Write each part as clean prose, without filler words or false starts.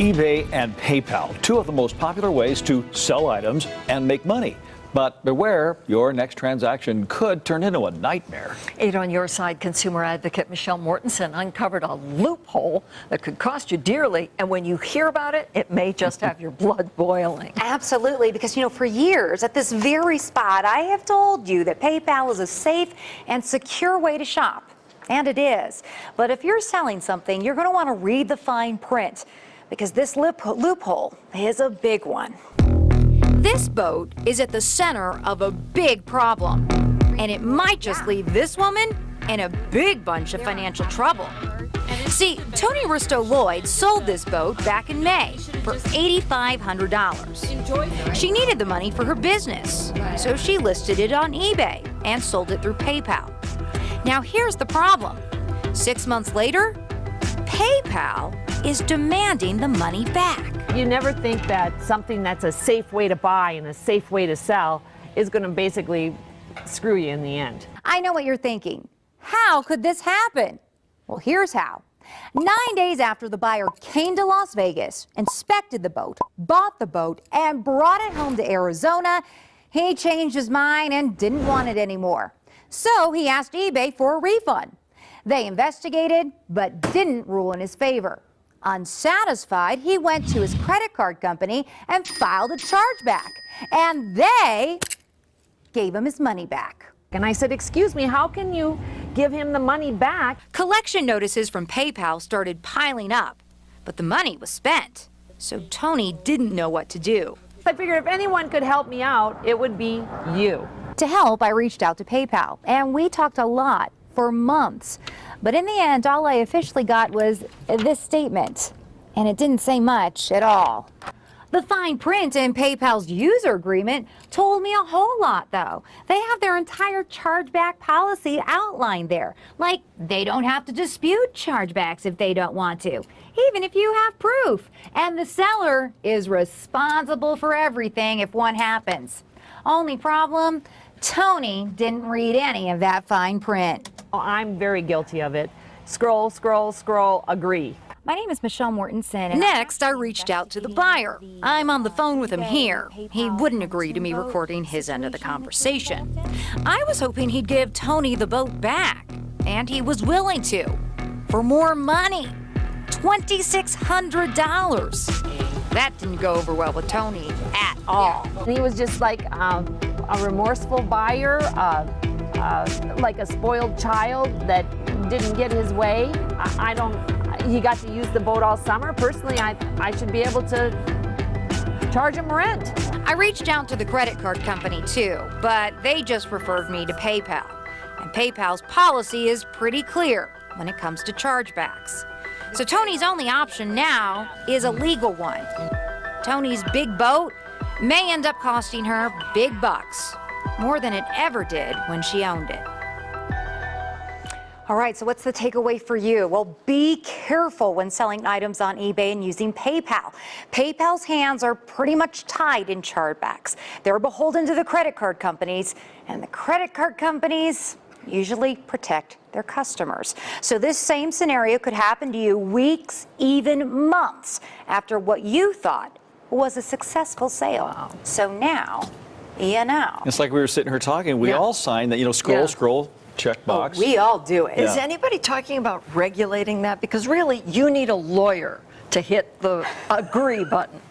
eBay and PayPal, two of the most popular ways to sell items and make money. But beware, your next transaction could turn into a nightmare. 8 on your side consumer advocate Michelle Mortensen uncovered a loophole that could cost you dearly. And when you hear about it, it may just have your blood boiling. Absolutely, because for years at this very spot, I have told you that PayPal is a safe and secure way to shop. And it is. But if you're selling something, you're going to want to read the fine print, because this loophole is a big one. This boat is at the center of a big problem, and it might just leave this woman in a big bunch of financial trouble. See, Tony Risto Lloyd sold this boat back in May for $8,500. She needed the money for her business, so she listed it on eBay and sold it through PayPal. Now here's the problem. 6 months later, PayPal is demanding the money back. You never think that something that's a safe way to buy and a safe way to sell is going to basically screw you in the end. I know what you're thinking. How could this happen? Well, here's how. 9 days after the buyer came to Las Vegas, inspected the boat, bought the boat, and brought it home to Arizona, he changed his mind and didn't want it anymore. So he asked eBay for a refund. They investigated, but didn't rule in his favor. Unsatisfied, he went to his credit card company and filed a chargeback. And they gave him his money back. And I said, excuse me, how can you give him the money back? Collection notices from PayPal started piling up, but the money was spent. So Tony didn't know what to do. I figured if anyone could help me out, it would be you. To help, I reached out to PayPal, and we talked a lot for months. But in the end, all I officially got was this statement, and it didn't say much at all. The fine print in PayPal's user agreement told me a whole lot, though. They have their entire chargeback policy outlined there. Like, they don't have to dispute chargebacks if they don't want to, even if you have proof. And the seller is responsible for everything if one happens. Only problem, Tony didn't read any of that fine print. Oh, I'm very guilty of it. Scroll, scroll, scroll, agree. My name is Michelle Mortensen. Next, I reached out to the buyer. I'm on the phone with him here. He wouldn't agree to me recording his end of the conversation. I was hoping he'd give Tony the boat back, and he was willing to, for more money, $2,600. That didn't go over well with Tony at all. He was just like a remorseful buyer, like a spoiled child that didn't get his way. He got to use the boat all summer. Personally, I should be able to charge him rent. I reached out to the credit card company too, but they just referred me to PayPal. And PayPal's policy is pretty clear when it comes to chargebacks. So Tony's only option now is a legal one. Tony's big boat may end up costing her big bucks, more than it ever did when she owned it. All right, so what's the takeaway for you? Well, be careful when selling items on eBay and using PayPal. PayPal's hands are pretty much tied in chargebacks. They're beholden to the credit card companies, and the credit card companies usually protect their customers. So this same scenario could happen to you weeks, even months, after what you thought was a successful sale. Wow. So now, you know. It's like we were sitting here talking. We all signed that, scroll, scroll, check box. We all do it. Is anybody talking about regulating that? Because really, you need a lawyer to hit the agree button.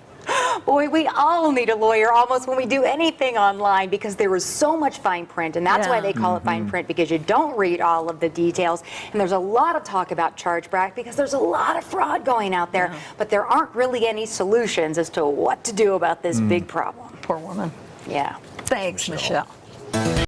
Boy, we all need a lawyer almost when we do anything online, because there is so much fine print, and that's why they call it fine print, because you don't read all of the details. And there's a lot of talk about chargeback because there's a lot of fraud going out there, but there aren't really any solutions as to what to do about this big problem. Poor woman. Yeah. Thanks, Michelle.